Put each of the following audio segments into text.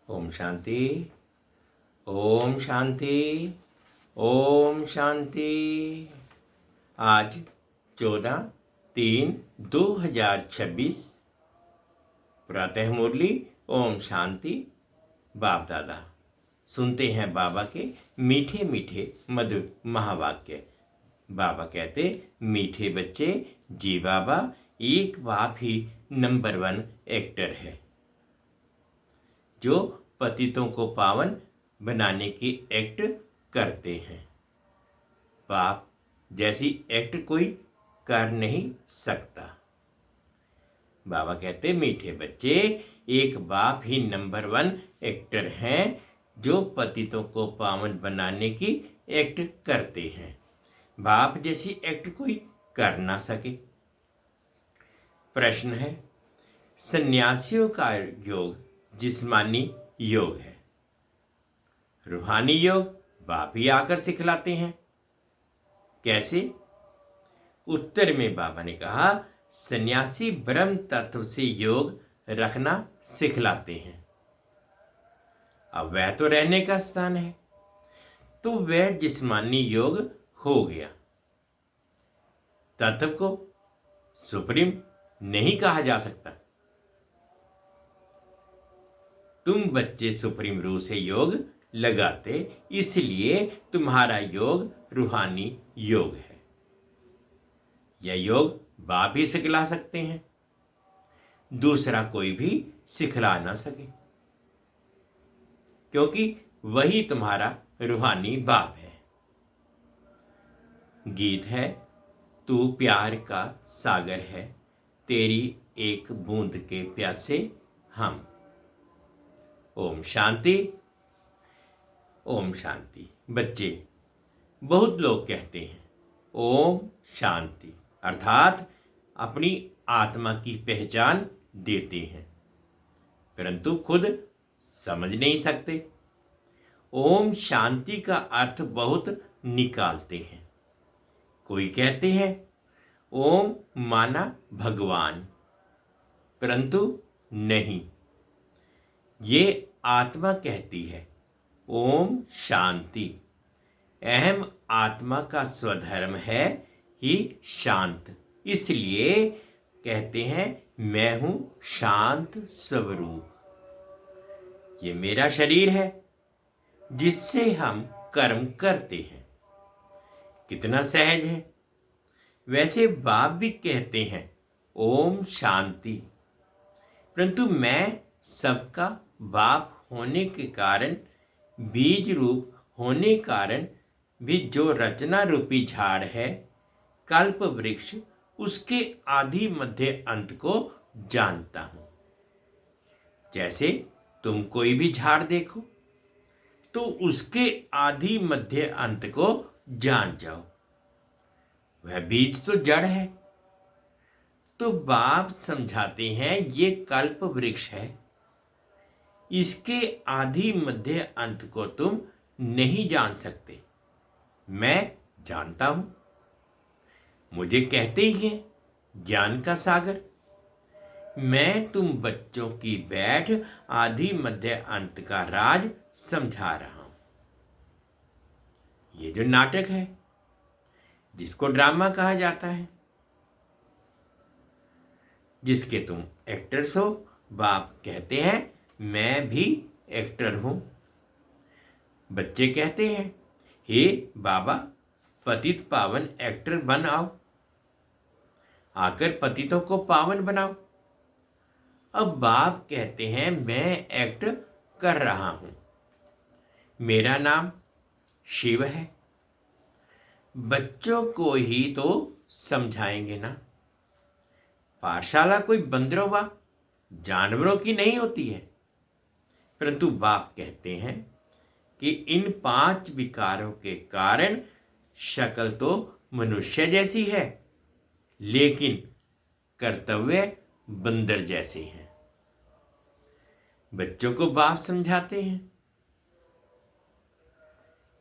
ओम शांति। ओम शांति। ओम शांति। आज 14/3/2026 प्रातः मुरली। ओम शांति। बाप दादा सुनते हैं बाबा के मीठे मीठे मधुर महावाक्य। बाबा कहते, मीठे बच्चे, जी बाबा एक बाप ही नंबर 1 एक्टर है जो पतितों को पावन बनाने की एक्ट करते हैं। बाप जैसी एक्ट कोई कर नहीं सकता। बाबा कहते, मीठे बच्चे, एक बाप ही नंबर 1 एक्टर हैं जो पतितों को पावन बनाने की एक्ट करते हैं। बाप जैसी एक्ट कोई कर ना सके। प्रश्न है, सन्यासियों का योग जिस्मानी योग है, रूहानी योग बाप ही आकर सिखलाते हैं। कैसे? उत्तर में बाबा ने कहा, सन्यासी ब्रह्म तत्व से योग रखना सिखलाते हैं। अब वह तो रहने का स्थान है, तो वह जिस्मानी योग हो गया। तत्व को सुप्रीम नहीं कहा जा सकता। तुम बच्चे सुप्रीम रूह से योग लगाते, इसलिए तुम्हारा योग रूहानी योग है। यह योग बाप ही सिखला सकते हैं, दूसरा कोई भी सिखला ना सके, क्योंकि वही तुम्हारा रूहानी बाप है। गीत है, तू प्यार का सागर है, तेरी एक बूंद के प्यासे हम। ओम शांति। ओम शांति। बच्चे, बहुत लोग कहते हैं ओम शांति अर्थात अपनी आत्मा की पहचान देते हैं, परंतु खुद समझ नहीं सकते। ओम शांति का अर्थ बहुत निकालते हैं। कोई कहते हैं ओम माना भगवान, परंतु नहीं, ये आत्मा कहती है ओम शांति। अहम आत्मा का स्वधर्म है ही शांत, इसलिए कहते हैं मैं हूं शांत स्वरूप। ये मेरा शरीर है जिससे हम कर्म करते हैं। कितना सहज है। वैसे बाप भी कहते हैं ओम शांति, परंतु मैं सबका बाप होने के कारण, बीज रूप होने कारण भी जो रचना रूपी झाड़ है, कल्प वृक्ष, उसके आदि मध्य अंत को जानता हूं। जैसे तुम कोई भी झाड़ देखो तो उसके आदि मध्य अंत को जान जाओ। वह बीज तो जड़ है। तो बाप समझाते हैं ये कल्प वृक्ष है, इसके आदि मध्य अंत को तुम नहीं जान सकते, मैं जानता हूं। मुझे कहते ही हैं ज्ञान का सागर। मैं तुम बच्चों की बैठ आदि मध्य अंत का राज समझा रहा हूं। ये जो नाटक है, जिसको ड्रामा कहा जाता है, जिसके तुम एक्टर्स हो, बाप कहते हैं मैं भी एक्टर हूं। बच्चे कहते हैं हे बाबा, पतित पावन एक्टर बन आओ, आकर पतितों को पावन बनाओ। अब बाप कहते हैं मैं एक्ट कर रहा हूं। मेरा नाम शिव है। बच्चों को ही तो समझाएंगे ना। पाठशाला कोई बंदरों व जानवरों की नहीं होती है, परंतु बाप कहते हैं कि इन 5 विकारों के कारण शक्ल तो मनुष्य जैसी है, लेकिन कर्तव्य बंदर जैसे हैं। बच्चों को बाप समझाते हैं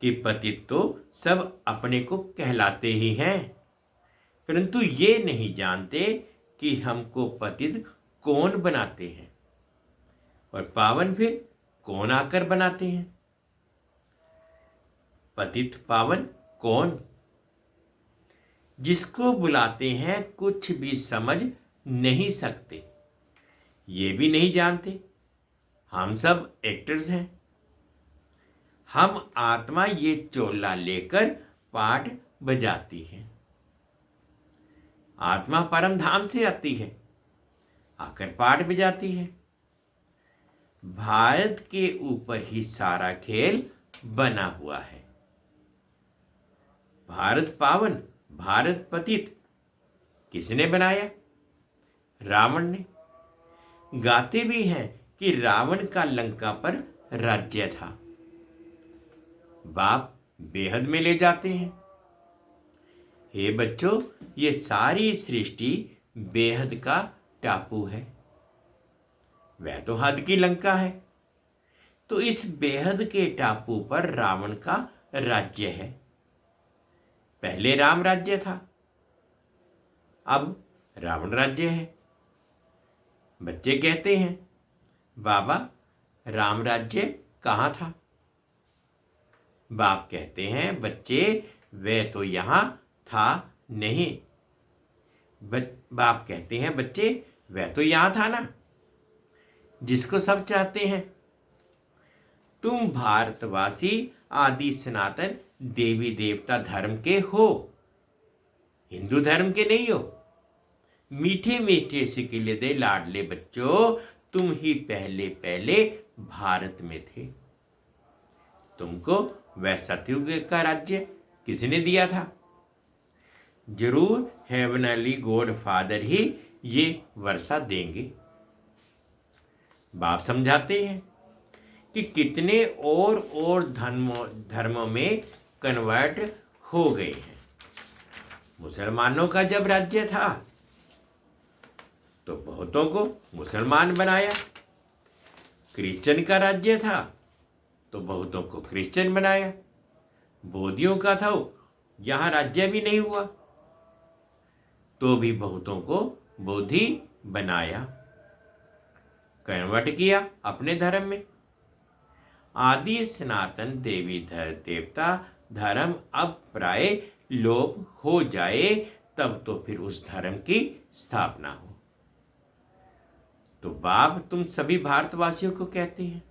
कि पतित तो सब अपने को कहलाते ही हैं, परंतु ये नहीं जानते कि हमको पतित कौन बनाते हैं और पावन फिर कौन आकर बनाते हैं? पतित पावन कौन? जिसको बुलाते हैं कुछ भी समझ नहीं सकते, ये भी नहीं जानते हम सब एक्टर्स हैं। हम आत्मा ये चोला लेकर पाठ बजाती है। आत्मा परम धाम से आती है, आकर पाठ बजाती है। भारत के ऊपर ही सारा खेल बना हुआ है। भारत पावन, भारत पतित किसने बनाया? रावण ने। गाते भी हैं कि रावण का लंका पर राज्य था। बाप बेहद में ले जाते हैं। हे बच्चों, ये सारी सृष्टि बेहद का टापू है। वह तो हद की लंका है। तो इस बेहद के टापू पर रावण का राज्य है। पहले राम राज्य था, अब रावण राज्य है। बच्चे कहते हैं, बाबा राम राज्य कहाँ था? बाप कहते हैं, बच्चे वह तो यहां था नहीं। बाप कहते हैं, बच्चे वह तो यहां था ना, जिसको सब चाहते हैं। तुम भारतवासी आदि सनातन देवी देवता धर्म के हो, हिंदू धर्म के नहीं हो। मीठे मीठे सिकिले दे लाडले बच्चों, तुम ही पहले पहले भारत में थे। तुमको वह सतयुग का राज्य किसने दिया था? जरूर हेवनली गॉड फादर ही ये वर्षा देंगे। बाप समझाते हैं कि कितने और धर्मों में कन्वर्ट हो गए हैं। मुसलमानों का जब राज्य था तो बहुतों को मुसलमान बनाया। क्रिश्चियन का राज्य था तो बहुतों को क्रिश्चियन बनाया। बौद्धियों का था, यहां राज्य भी नहीं हुआ तो भी बहुतों को बौद्धि बनाया, कन्वर्ट किया अपने धर्म में। आदि सनातन देवी देवता धर्म अब प्राय लोप हो जाए तब तो फिर उस धर्म की स्थापना हो। तो बाप तुम सभी भारतवासियों को कहते हैं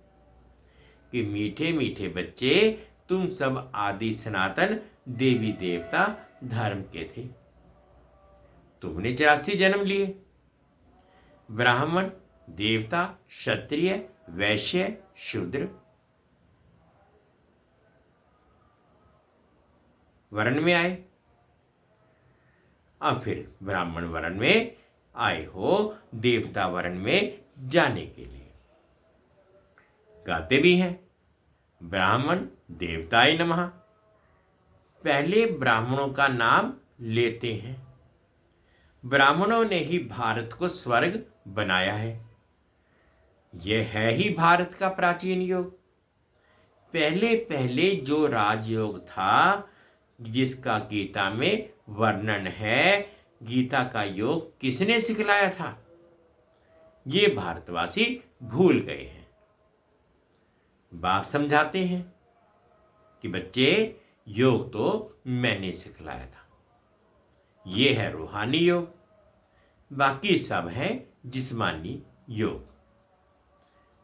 कि मीठे मीठे बच्चे, तुम सब आदि सनातन देवी देवता धर्म के थे। तुमने 84 जन्म लिए। ब्राह्मण, देवता, क्षत्रिय, वैश्य, शूद्र वर्ण में आए। अब फिर ब्राह्मण वर्ण में आए हो देवता वर्ण में जाने के लिए। गाते भी हैं, ब्राह्मण देवताय नमः। पहले ब्राह्मणों का नाम लेते हैं। ब्राह्मणों ने ही भारत को स्वर्ग बनाया है। यह है ही भारत का प्राचीन योग। पहले पहले जो राजयोग था, जिसका गीता में वर्णन है, गीता का योग किसने सिखलाया था? ये भारतवासी भूल गए हैं। बाप समझाते हैं कि बच्चे, योग तो मैंने सिखलाया था। ये है रूहानी योग, बाकी सब है जिस्मानी योग।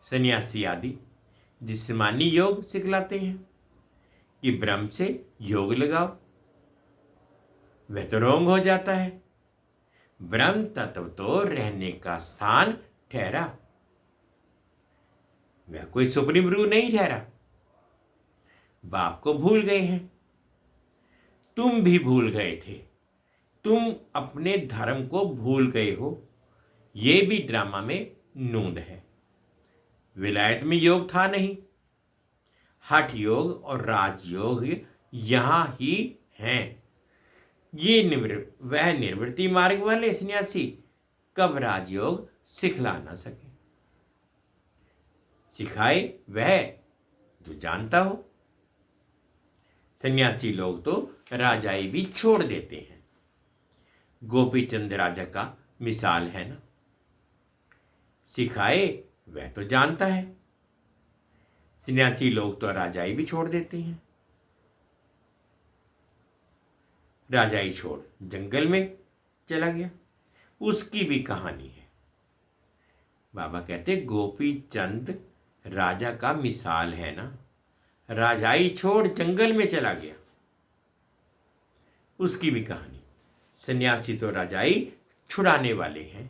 सन्यासी आदि जिस्मानी योग सिखलाते हैं कि ब्रह्म से योग लगाओ, वह तो रोंग हो जाता है। ब्रह्म तत्व तो रहने का स्थान ठहरा, वह कोई सुप्रीम रूह नहीं ठहरा। बाप को भूल गए हैं। तुम भी भूल गए थे। तुम अपने धर्म को भूल गए हो। यह भी ड्रामा में नूंद है। विलायत में योग था नहीं। हठ योग और राजयोग यहां ही हैं। ये वह निवृत्ति मार्ग वाले सन्यासी कब राजयोग सिखला ना सके। सिखाए वह जो जानता हो। सन्यासी लोग तो राजाई भी छोड़ देते हैं। गोपी चंद राजा का मिसाल है ना। सिखाए वह तो जानता है। सन्यासी लोग तो राजाई भी छोड़ देते हैं। राजाई छोड़ जंगल में चला गया, उसकी भी कहानी है। बाबा कहते गोपी चंद राजा का मिसाल है ना, राजाई छोड़ जंगल में चला गया, उसकी भी कहानी। सन्यासी तो राजाई छुड़ाने वाले हैं,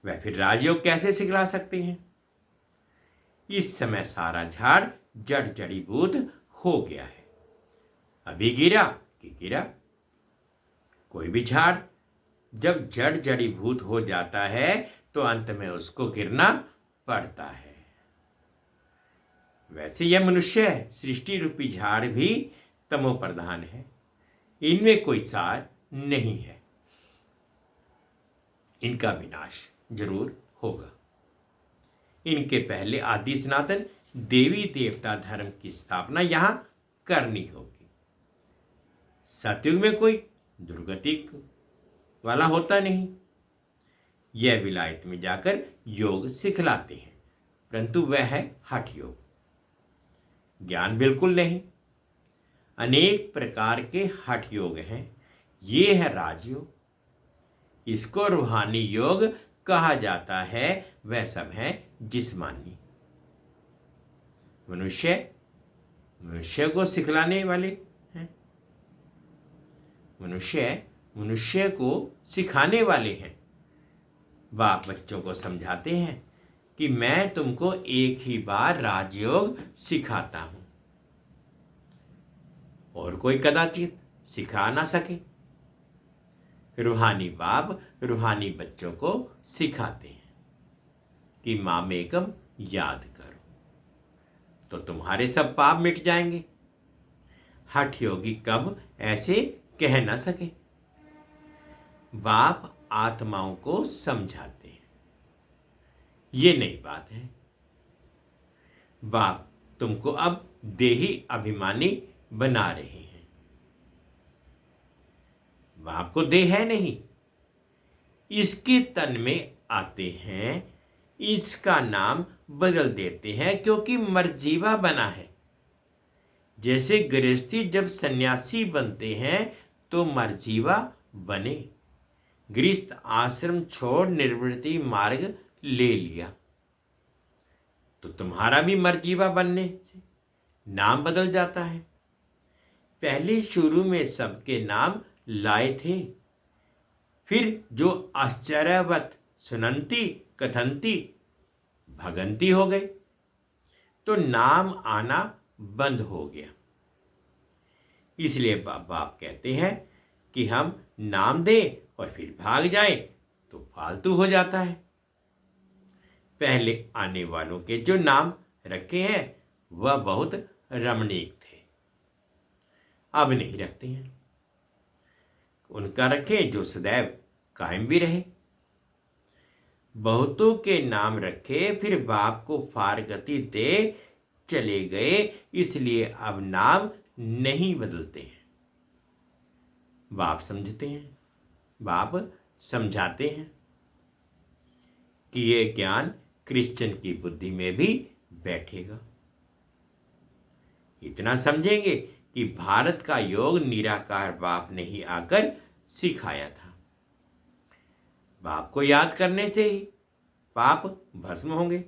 वह फिर राजयोग कैसे सिखला सकते हैं? इस समय सारा झाड़ जड़ जड़ीबूट हो गया है। अभी गिरा कि गिरा। कोई भी झाड़ जब जड़ जड़ीभूत हो जाता है तो अंत में उसको गिरना पड़ता है। वैसे यह मनुष्य सृष्टि रूपी झाड़ भी तमो प्रधान है, इनमें कोई सार नहीं है, इनका विनाश जरूर होगा। इनके पहले आदि सनातन देवी देवता धर्म की स्थापना यहां करनी होगी। सतयुग में कोई दुर्गति वाला होता नहीं, यह विलायत में जाकर योग सिखलाते हैं, परंतु वह है हठ योग, ज्ञान बिल्कुल नहीं। अनेक प्रकार के हठ योग हैं, ये है राजयोग, इसको रूहानी योग कहा जाता है। वह सब है जिस्मानी। मनुष्य को सिखलाने वाले हैं, मनुष्य को सिखाने वाले हैं। बाप बच्चों को समझाते हैं कि मैं तुमको एक ही बार राजयोग सिखाता हूं और कोई कदाचित सिखा ना सके। रूहानी बाप रूहानी बच्चों को सिखाते हैं कि मामेकम याद करो तो तुम्हारे सब पाप मिट जाएंगे। हठ योगी कब ऐसे कह ना सके। बाप आत्माओं को समझाते हैं, ये नई बात है। बाप तुमको अब देही अभिमानी बना रहे हैं। बाप को देह है नहीं, इसके तन में आते हैं, इसका नाम बदल देते हैं क्योंकि मर्जीवा बना है। जैसे गृहस्थी जब सन्यासी बनते हैं तो मर्जीवा बने, गृहस्थ आश्रम छोड़ निर्वृत्ति मार्ग ले लिया, तो तुम्हारा भी मर्जीवा बनने से नाम बदल जाता है। पहले शुरू में सबके नाम लाए थे, फिर जो आश्चर्यवत सुनंती कथंती भगंती हो गए तो नाम आना बंद हो गया। इसलिए बाप कहते हैं कि हम नाम दें और फिर भाग जाएं तो फालतू हो जाता है। पहले आने वालों के जो नाम रखे हैं वह बहुत रमणीक थे, अब नहीं रखते हैं। उनका रखें जो सदैव कायम भी रहे। बहुतों के नाम रखे, फिर बाप को फारगति दे चले गए, इसलिए अब नाम नहीं बदलते हैं। बाप समझते हैं, बाप समझाते हैं कि ये ज्ञान क्रिश्चियन की बुद्धि में भी बैठेगा। इतना समझेंगे कि भारत का योग निराकार बाप ने ही आकर सिखाया था। बाप को याद करने से ही पाप भस्म होंगे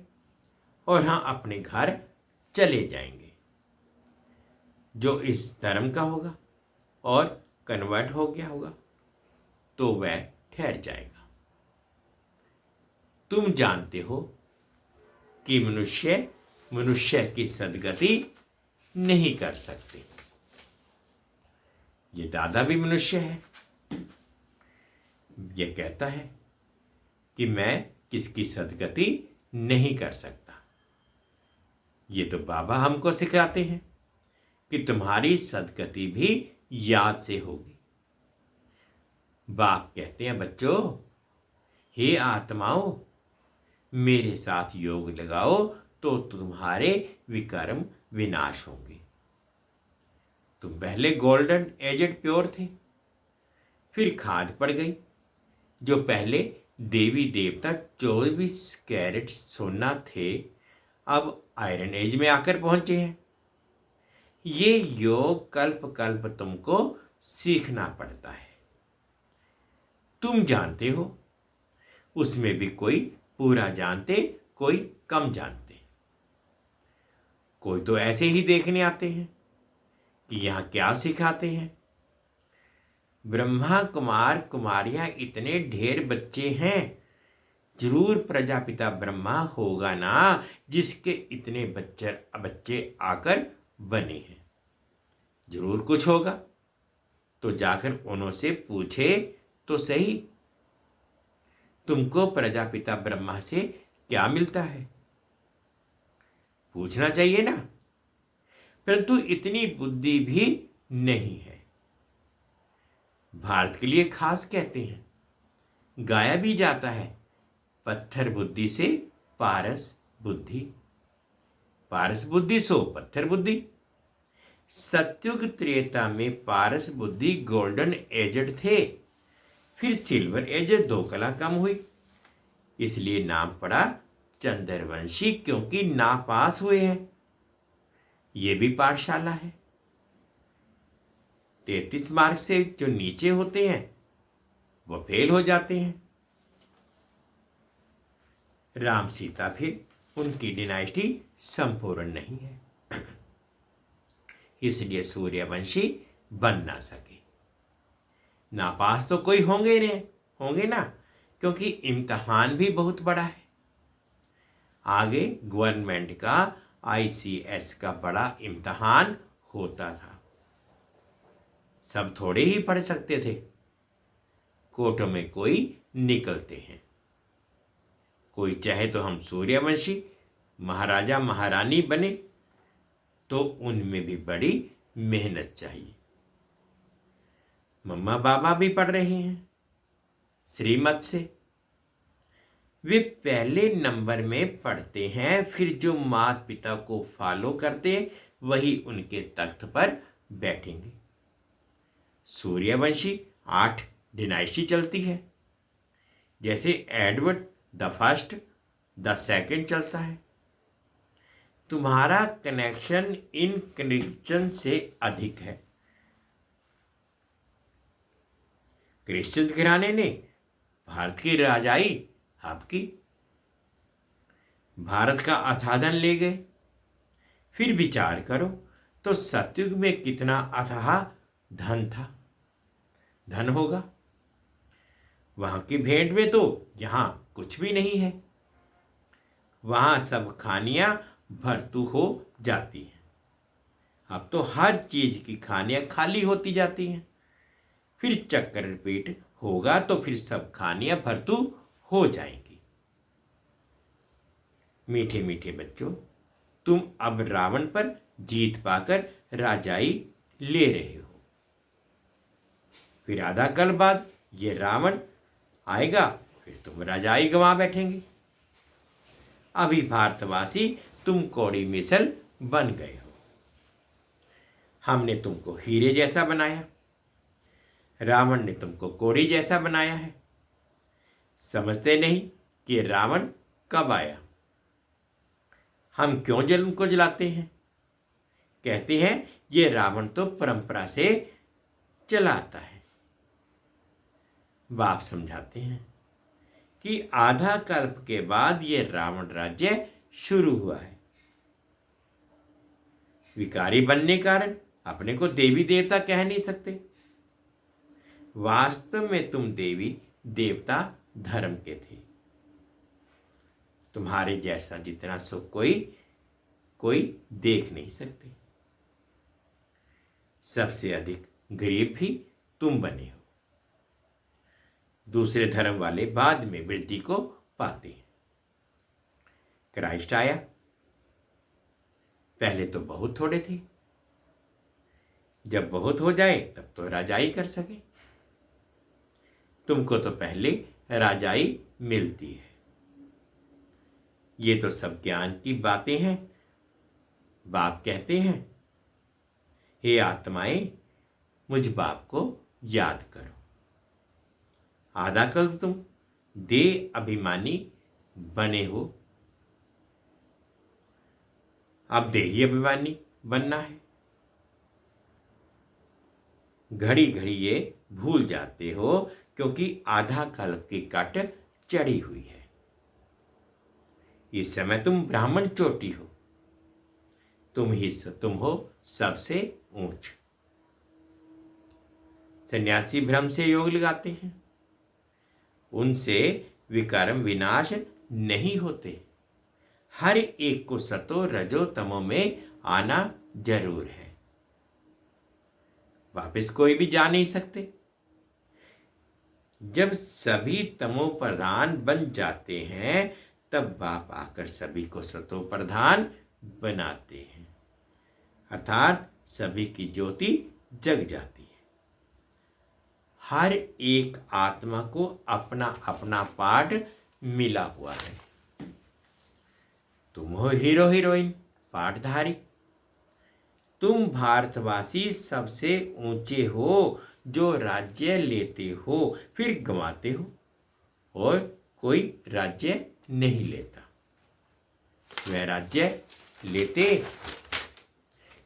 और हाँ अपने घर चले जाएंगे। जो इस धर्म का होगा और कन्वर्ट हो गया होगा तो वह ठहर जाएगा। तुम जानते हो कि मनुष्य की सदगति नहीं कर सकते। ये दादा भी मनुष्य है, ये कहता है कि मैं किसकी सदगति नहीं कर सकता। ये तो बाबा हमको सिखाते हैं कि तुम्हारी सदगति भी याद से होगी। बाप कहते हैं बच्चों, हे आत्माओं, मेरे साथ योग लगाओ तो तुम्हारे विकर्म विनाश होंगे। तुम पहले गोल्डन एजेड प्योर थे, फिर खाद पड़ गई। जो पहले देवी देवता 24 कैरेट सोना थे, अब आयरन एज में आकर पहुंचे हैं। ये योग कल्प कल्प तुमको सीखना पड़ता है। तुम जानते हो, उसमें भी कोई पूरा जानते, कोई कम जानते। कोई तो ऐसे ही देखने आते हैं कि यहां क्या सिखाते हैं। ब्रह्मा कुमार कुमारियां इतने ढेर बच्चे हैं, जरूर प्रजापिता ब्रह्मा होगा ना जिसके इतने बच्चे आकर बने हैं। जरूर कुछ होगा, तो जाकर उनसे पूछे तो सही, तुमको प्रजापिता ब्रह्मा से क्या मिलता है? पूछना चाहिए ना। परंतु इतनी बुद्धि भी नहीं है। भारत के लिए खास कहते हैं, गाया भी जाता है, पत्थर बुद्धि से पारस बुद्धि, पारस बुद्धि सो पत्थर बुद्धि। सत्युग त्रेता में पारस बुद्धि गोल्डन एजड थे, फिर सिल्वर एजड 2 कला कम हुई, इसलिए नाम पड़ा चंद्रवंशी, क्योंकि नापास हुए हैं। ये भी पाठशाला है। 33 मार्क से जो नीचे होते हैं वो फेल हो जाते हैं। राम सीता फिर उनकी डिनाइस्टी संपूर्ण नहीं है, इसलिए सूर्यवंशी बन ना सके। नापास तो कोई होंगे ना, क्योंकि इम्तहान भी बहुत बड़ा है। आगे गवर्नमेंट का ICS का बड़ा इम्तहान होता था। सब थोड़े ही पढ़ सकते थे। कोटों में कोई निकलते हैं। कोई चाहे तो हम सूर्यवंशी महाराजा महारानी बने, तो उनमें भी बड़ी मेहनत चाहिए। मम्मा बाबा भी पढ़ रहे हैं श्रीमत से। वे पहले नंबर में पढ़ते हैं, फिर जो माता पिता को फॉलो करते वही उनके तख्त पर बैठेंगे। सूर्यवंशी 8 डिनाइस्टी चलती है, जैसे Edward the first the second चलता है। तुम्हारा कनेक्शन इन कनेक्शन से अधिक है। क्रिश्चियन घराने ने भारत की राजाई हड़प की, भारत का अथाधन ले गए। फिर विचार करो तो सतयुग में कितना अथाह धन था, धन होगा। वहां की भेंट में तो यहां कुछ भी नहीं है। वहां सब खानियां भरतू हो जाती हैं। अब तो हर चीज की खानियां खाली होती जाती हैं। फिर चक्कर रिपीट होगा तो फिर सब खानियां भरतू हो जाएंगी। मीठे मीठे बच्चों, तुम अब रावण पर जीत पाकर राजाई ले रहे हो। फिर आधा कल बाद ये रावण आएगा, फिर तुम राजाई गंवा बैठेंगे। अभी भारतवासी तुम कौड़ी मिसल बन गए हो। हमने तुमको हीरे जैसा बनाया, रावण ने तुमको कौड़ी जैसा बनाया है। समझते नहीं कि रावण कब आया। हम क्यों जन्म को जलाते हैं? कहते हैं ये रावण तो परंपरा से चला आता है। बाप समझाते हैं कि आधा कल्प के बाद ये रावण राज्य शुरू हुआ है। विकारी बनने कारण अपने को देवी देवता कह नहीं सकते। वास्तव में तुम देवी देवता धर्म के थे। तुम्हारे जैसा जितना सुख कोई देख नहीं सकते। सबसे अधिक गरीब भी तुम बने हो। दूसरे धर्म वाले बाद में वृद्धि को पाते हैं। क्राइस्ट आया, पहले तो बहुत थोड़े थे। जब बहुत हो जाए तब तो राजाई कर सके। तुमको तो पहले राजाई मिलती है। ये तो सब ज्ञान की बातें हैं। बाप कहते हैं, हे आत्माएं, मुझ बाप को याद करो। आधा कल्प तुम देह अभिमानी बने हो। अब देही अभिमानी बनना है। घड़ी घड़ी ये भूल जाते हो क्योंकि आधा कल्प की कट चढ़ी हुई है। इस समय तुम ब्राह्मण चोटी हो, तुम हो सबसे ऊंच। सन्यासी भ्रम से योग लगाते हैं, उनसे विकर्म विनाश नहीं होते। हर एक को सतो रजो तमो में आना जरूर है, वापस कोई भी जा नहीं सकते। जब सभी तमो प्रधान बन जाते हैं तब बाप आकर सभी को सतो प्रधान बनाते हैं, अर्थात सभी की ज्योति जग जाती है। हर एक आत्मा को अपना अपना पार्ट मिला हुआ है। तुम हो हीरो हीरोइन पार्टधारी। तुम भारतवासी सबसे ऊंचे हो जो राज्य लेते हो फिर गंवाते हो, और कोई राज्य नहीं लेता। वह राज्य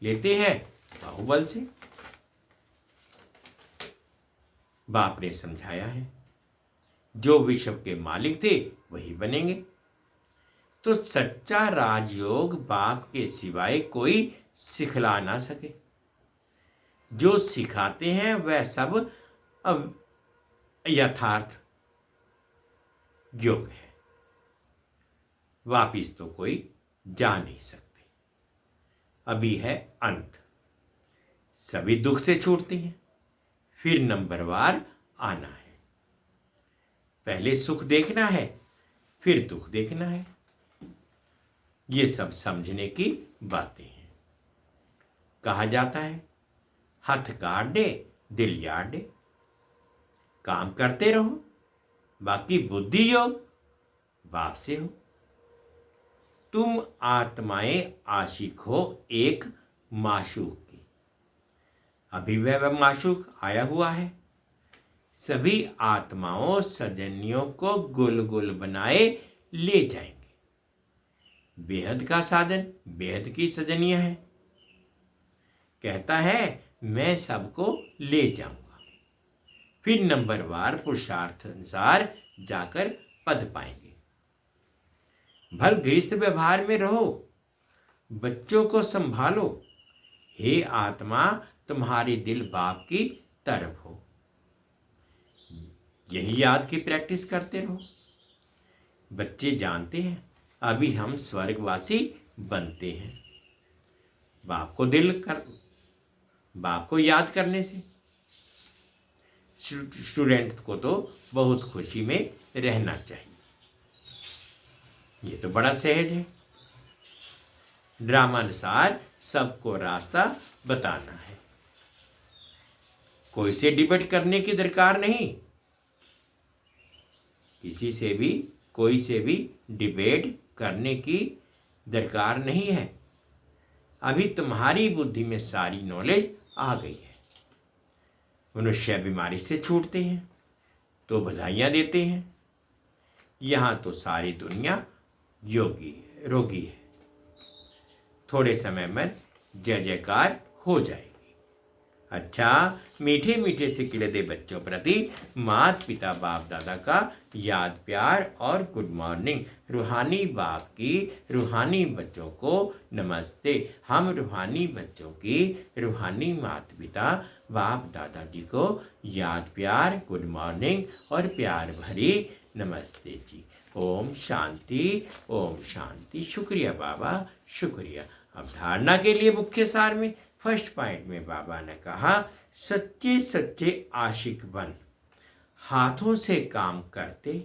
लेते हैं बाहुबल से। बाप ने समझाया है, जो विश्व के मालिक थे वही बनेंगे। तो सच्चा राजयोग बाप के सिवाय कोई सिखला ना सके। जो सिखाते हैं वह सब अब यथार्थ योग है, वापिस तो कोई जा नहीं सकते। अभी है अंत, सभी दुख से छूटते हैं, फिर नंबरवार आना है। पहले सुख देखना है, फिर दुख देखना है। ये सब समझने की बातें हैं। कहा जाता है हाथ काट दे दिल यार दे। काम करते रहो, बाकी बुद्धि योग बाप से हो। तुम आत्माएं आशिक हो एक माशूक की। अभी वह माशूक आया हुआ है। सभी आत्माओं सजनियों को गुल गुल बनाए ले जाएंगे। बेहद का साजन बेहद की सजनिया है। कहता है मैं सबको ले जाऊंगा, फिर नंबरवार पुरुषार्थ अनुसार जाकर पद पाएंगे। भल गृहस्थ व्यवहार में रहो, बच्चों को संभालो। हे आत्मा तुम्हारी दिल बाप की तरफ हो। यही याद की प्रैक्टिस करते रहो। बच्चे जानते हैं अभी हम स्वर्गवासी बनते हैं। बाप को याद करने से। स्टूडेंट को तो बहुत खुशी में रहना चाहिए। ये तो बड़ा सहज है। ड्रामानुसार सबको रास्ता बताना है। कोई से डिबेट करने की दरकार नहीं। किसी से भी कोई से भी डिबेट करने की दरकार नहीं है। अभी तुम्हारी बुद्धि में सारी नॉलेज आ गई है। मनुष्य बीमारी से छूटते हैं तो बधाइयाँ देते हैं। यहाँ तो सारी दुनिया रोगी है। थोड़े समय में जय जयकार हो जाएगी। अच्छा, मीठे मीठे से खिलते बच्चों प्रति माता पिता बाप दादा का याद प्यार और गुड मॉर्निंग। रूहानी बाप की रूहानी बच्चों को नमस्ते। हम रूहानी बच्चों की रूहानी माता पिता बाप दादाजी को याद प्यार गुड मॉर्निंग और प्यार भरी नमस्ते जी। ओम शांति ओम शांति। शुक्रिया बाबा शुक्रिया। अब धारणा के लिए मुख्य सार में फर्स्ट पॉइंट में बाबा ने कहा सच्चे सच्चे आशिक बन, हाथों से काम करते,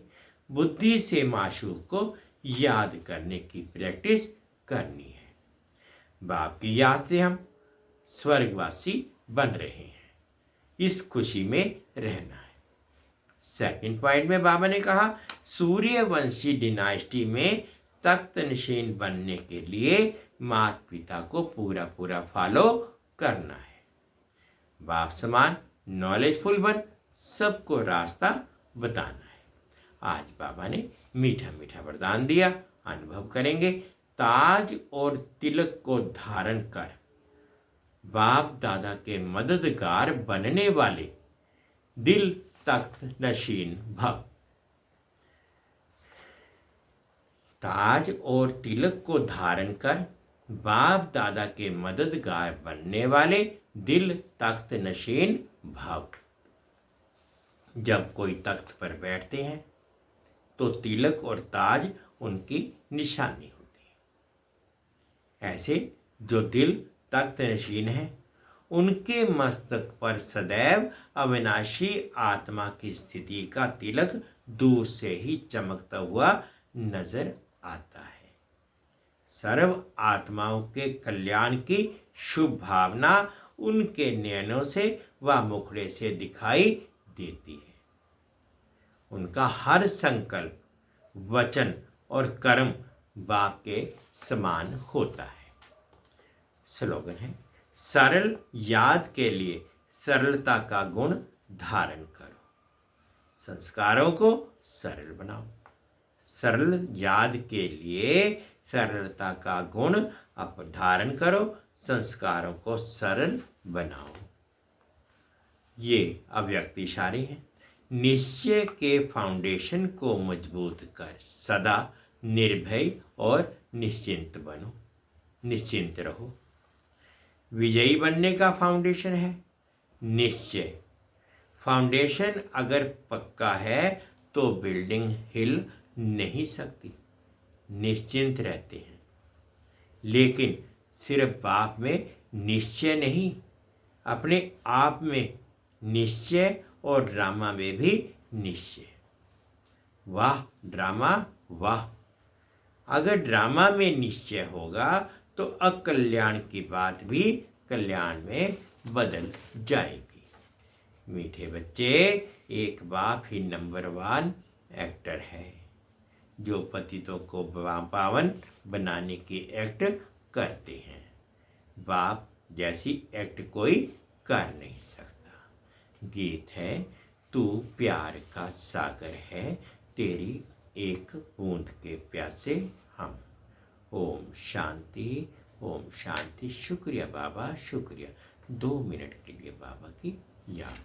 बुद्धि से माशूक को याद करने की प्रैक्टिस करनी है। बाप की याद से हम स्वर्गवासी बन रहे हैं। इस खुशी में रहना है। सेकंड पॉइंट में बाबा ने कहा सूर्यवंशी डिनाइस्टी में तख्त नशीन बनने के लिए माता पिता को पूरा पूरा फॉलो करना है। बाप समान नॉलेजफुल बन सबको रास्ता बताना है। आज बाबा ने मीठा मीठा वरदान दिया, अनुभव करेंगे। ताज और तिलक को धारण कर बाप दादा के मददगार बनने वाले दिल तख्त नशीन भव। ताज और तिलक को धारण कर बाप दादा के मददगार बनने वाले दिल तख्त नशीन भव। जब कोई तख्त पर बैठते हैं तो तिलक और ताज उनकी निशानी होती है। ऐसे जो दिल तख्त नशीन है उनके मस्तक पर सदैव अविनाशी आत्मा की स्थिति का तिलक दूर से ही चमकता हुआ नजर आता है। सर्व आत्माओं के कल्याण की शुभ भावना उनके नयनों से व मुखड़े से दिखाई देती है। उनका हर संकल्प, वचन और कर्म बाप के समान होता है। स्लोगन है, सरल याद के लिए सरलता का गुण धारण करो, संस्कारों को सरल बनाओ। सरल याद के लिए सरलता का गुण धारण करो, संस्कारों को सरल बनाओ। ये अव्यक्त इशारे हैं। निश्चय के फाउंडेशन को मजबूत कर सदा निर्भय और निश्चिंत बनो, निश्चिंत रहो। विजयी बनने का फाउंडेशन है निश्चय। फाउंडेशन अगर पक्का है तो बिल्डिंग हिल नहीं सकती, निश्चिंत रहते हैं। लेकिन सिर्फ बाप में निश्चय नहीं, अपने आप में निश्चय और ड्रामा में भी निश्चय। वाह ड्रामा वाह! अगर ड्रामा में निश्चय होगा तो अकल्याण की बात भी कल्याण में बदल जाएगी। मीठे बच्चे, एक बाप ही नंबर 1 एक्टर है जो पतितों को पावन बनाने की एक्ट करते हैं। बाप जैसी एक्ट कोई कर नहीं सकता। गीत है, तू प्यार का सागर है, तेरी एक बूंद के प्यासे हम। ओम शांति, ओम शांति। शुक्रिया बाबा, शुक्रिया। 2 मिनट के लिए बाबा की याद।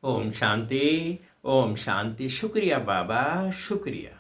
ओम शांति। ओम शांति। शुक्रिया बाबा, शुक्रिया।